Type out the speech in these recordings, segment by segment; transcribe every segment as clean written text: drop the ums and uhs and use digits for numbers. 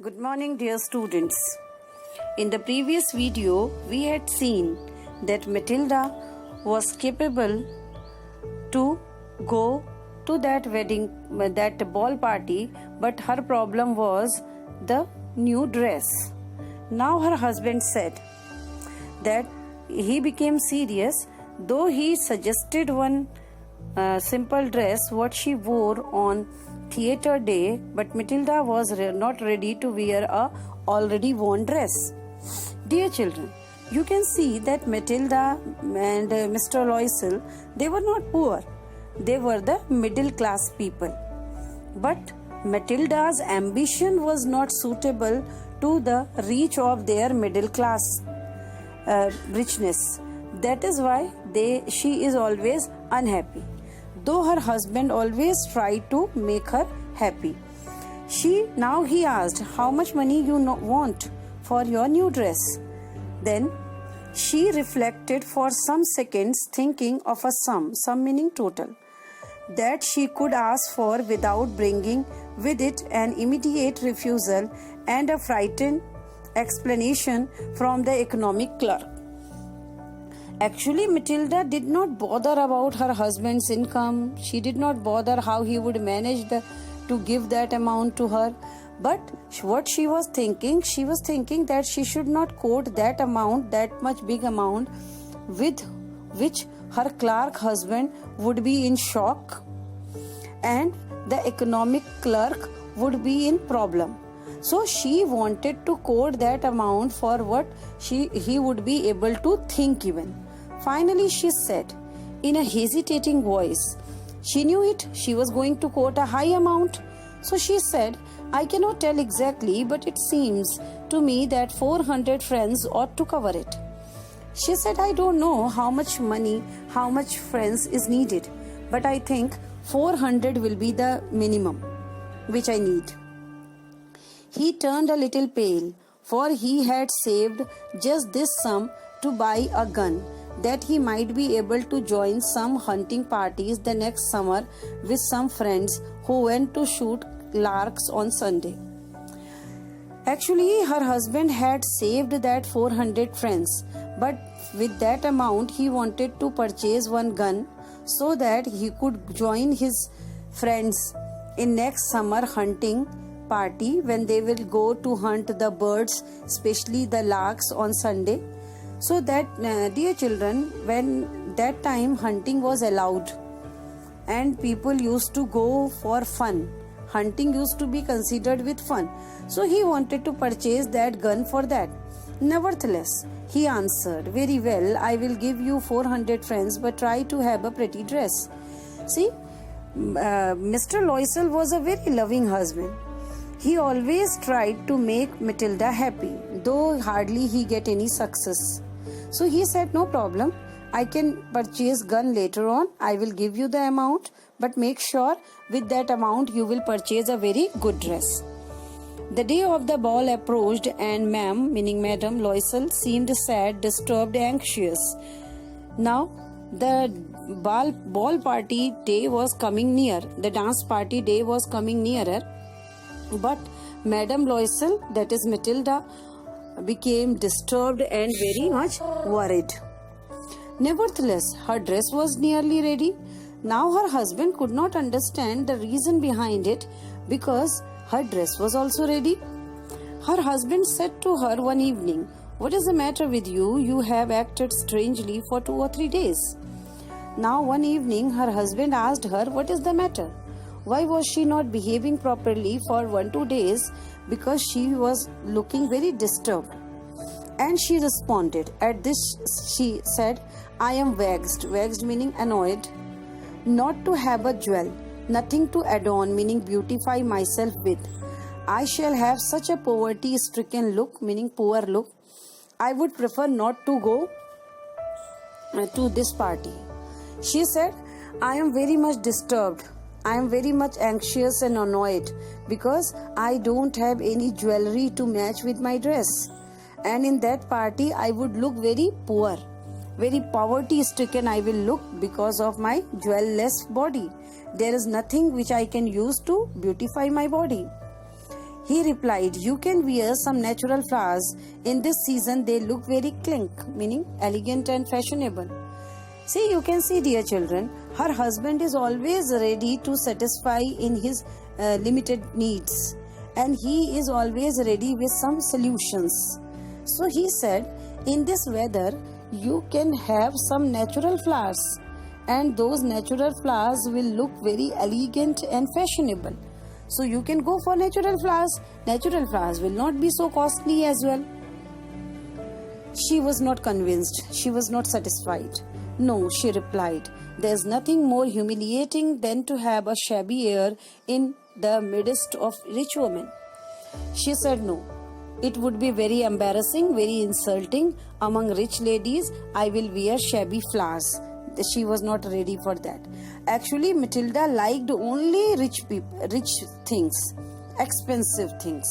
Good morning, dear students. In the previous video, we had seen that Matilda was capable to go to that wedding, that ball party, but her problem was the new dress. Now her husband said that he became serious, though he suggested one simple dress what she wore on theatre day, but Matilda was not ready to wear a already worn dress. Dear children, you can see that Matilda and Mr. Loisel, they were not poor. They were the middle class people. But Matilda's ambition was not suitable to the reach of their middle class richness. That is why she is always unhappy, though her husband always tried to make her happy. Now he asked, how much money you want for your new dress? Then she reflected for some seconds, thinking of a sum meaning total, that she could ask for without bringing with it an immediate refusal and a frightened explanation from the economic clerk. Actually, Matilda did not bother about her husband's income. She did not bother how he would manage to give that amount to her. But what she was thinking that she should not quote that amount, that much big amount, with which her clerk husband would be in shock and the economic clerk would be in problem. So she wanted to quote that amount for what he would be able to think even. Finally, she said in a hesitating voice, she knew it, she was going to quote a high amount. So she said, I cannot tell exactly, but it seems to me that 400 francs ought to cover it. She said, I don't know how much money, how much francs is needed, but I think 400 will be the minimum which I need. He turned a little pale, for he had saved just this sum to buy a gun, that he might be able to join some hunting parties the next summer with some friends who went to shoot larks on Sunday. Actually, her husband had saved that 400 francs, but with that amount he wanted to purchase one gun so that he could join his friends in next summer hunting party when they will go to hunt the birds, especially the larks, on Sunday. So that, dear children, when that time hunting was allowed and people used to go for fun, hunting used to be considered with fun. So he wanted to purchase that gun for that. Nevertheless, he answered, very well, I will give you 400 francs, but try to have a pretty dress. See, Mr. Loisel was a very loving husband. He always tried to make Matilda happy, though hardly he get any success. So he said, no problem, I can purchase gun later on. I will give you the amount, but make sure with that amount you will purchase a very good dress. The day of the ball approached and ma'am, meaning Madam Loisel, seemed sad, disturbed, anxious. Now the ball party day was coming near. The dance party day was coming nearer. But Madam Loisel, that is Matilda, became disturbed and very much worried. Nevertheless, her dress was nearly ready. Now her husband could not understand the reason behind it, because her dress was also ready. Her husband said to her one evening, what is the matter with you? You have acted strangely for 2 or 3 days. Now one evening her husband asked her, what is the matter? Why was she not behaving properly for 1-2 days? Because she was looking very disturbed. And she responded. At this she said, I am vexed meaning annoyed, not to have a jewel, nothing to adorn, meaning beautify myself with. I shall have such a poverty-stricken look, meaning poor look. I would prefer not to go to this party. She said, I am very much disturbed. I am very much anxious and annoyed because I don't have any jewelry to match with my dress. And in that party, I would look very poor, very poverty-stricken I will look because of my jewelless body. There is nothing which I can use to beautify my body. He replied, "You can wear some natural flowers. In this season, they look very clink," meaning elegant and fashionable. See, you can see, dear children, her husband is always ready to satisfy in his limited needs, and he is always ready with some solutions. So he said, in this weather, you can have some natural flowers, and those natural flowers will look very elegant and fashionable. So you can go for natural flowers. Natural flowers will not be so costly as well. She was not convinced. She was not satisfied. "No," she replied, "there's nothing more humiliating than to have a shabby air in the midst of rich women." She said, "No, it would be very embarrassing, very insulting among rich ladies. I will wear shabby flowers." She was not ready for that. Actually, Matilda liked only rich things, expensive things.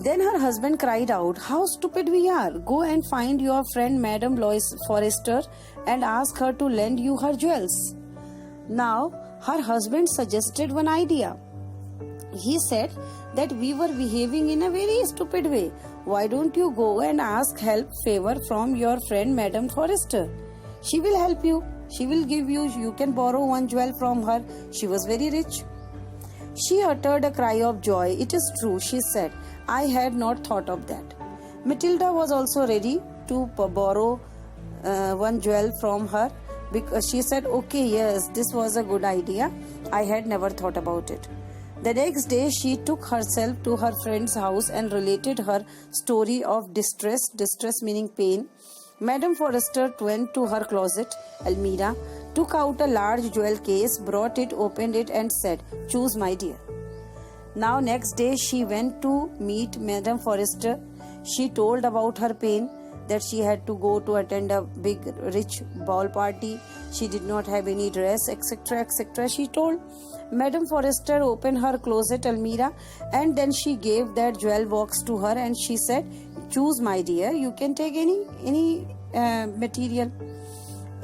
Then her husband cried out, "How stupid we are! Go and find your friend Madame Lois Forrester and ask her to lend you her jewels." Now, her husband suggested one idea. He said that we were behaving in a very stupid way. "Why don't you go and ask favor from your friend Madame Forrester? She will help you. She will give you. You can borrow one jewel from her. She was very rich." She uttered a cry of joy. "It is true," she said. "I had not thought of that." Matilda was also ready to borrow one jewel from her, because she said, "Okay, yes, this was a good idea. I had never thought about it." The next day, she took herself to her friend's house and related her story of distress meaning pain. Madame Forrester went to her closet, almirah, took out a large jewel case, brought it, opened it, and said, "Choose, my dear." Now, next day, she went to meet Madame Forrester. She told about her pain, that she had to go to attend a big rich ball party. She did not have any dress, etc., etc. She told. Madame Forrester opened her closet almirah, and then she gave that jewel box to her, and she said, "Choose, my dear. You can take any material,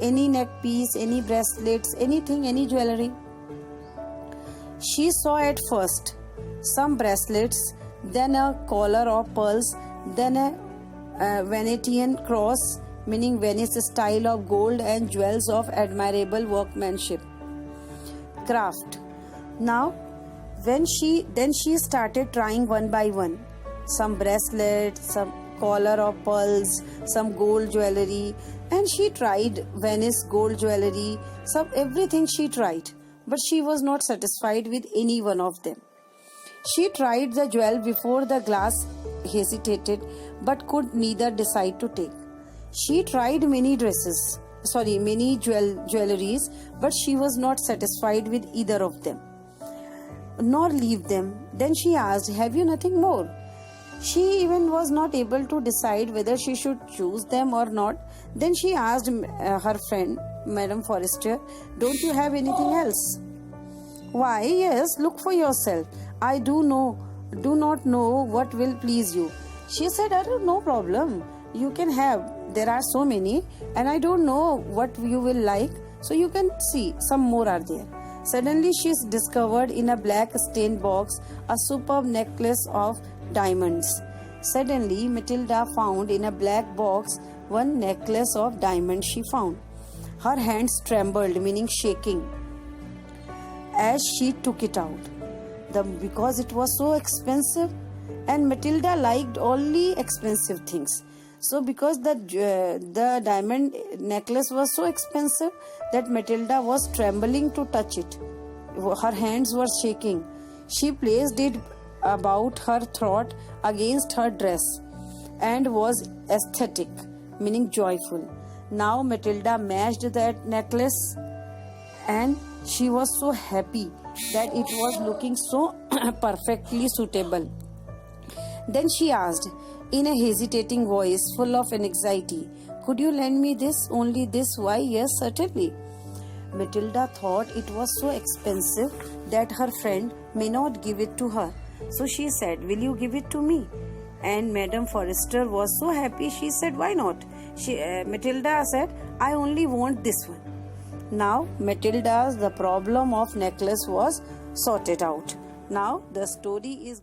any neck piece, any bracelets, anything, any jewelry." She saw at first some bracelets, then a collar of pearls, then a Venetian cross, meaning Venice style of gold, and jewels of admirable workmanship, craft. Now, then she started trying one by one. Some bracelets, some collar of pearls, some gold jewelry, and she tried Venice gold jewelry, everything she tried, but she was not satisfied with any one of them. She tried the jewel before the glass, hesitated, but could neither decide to take. She tried many jewelries, but she was not satisfied with either of them, nor leave them. Then she asked, "Have you nothing more?" She even was not able to decide whether she should choose them or not. Then she asked her friend, Madame Forrester, "Don't you have anything else?" "Why, yes, look for yourself. I do not know what will please you." She said, "No problem. You can have. There are so many, and I don't know what you will like. So you can see. Some more are there." Suddenly, she discovered in a black stained box a superb necklace of diamonds. Suddenly, Matilda found in a black box one necklace of diamonds she found. Her hands trembled, meaning shaking, as she took it out. Because it was so expensive, and Matilda liked only expensive things. So because the diamond necklace was so expensive that Matilda was trembling to touch it. Her hands were shaking. She placed it about her throat against her dress and was ecstatic, meaning joyful. Now Matilda matched that necklace, and she was so happy that it was looking so perfectly suitable. Then she asked, in a hesitating voice full of anxiety, "Could you lend me this? Only this?" "Why, yes, certainly." Matilda thought it was so expensive that her friend may not give it to her. So she said, "Will you give it to me?" And Madame Forrester was so happy. She said, "Why not?" Matilda said, "I only want this one." Now the problem of necklace was sorted out. Now the story is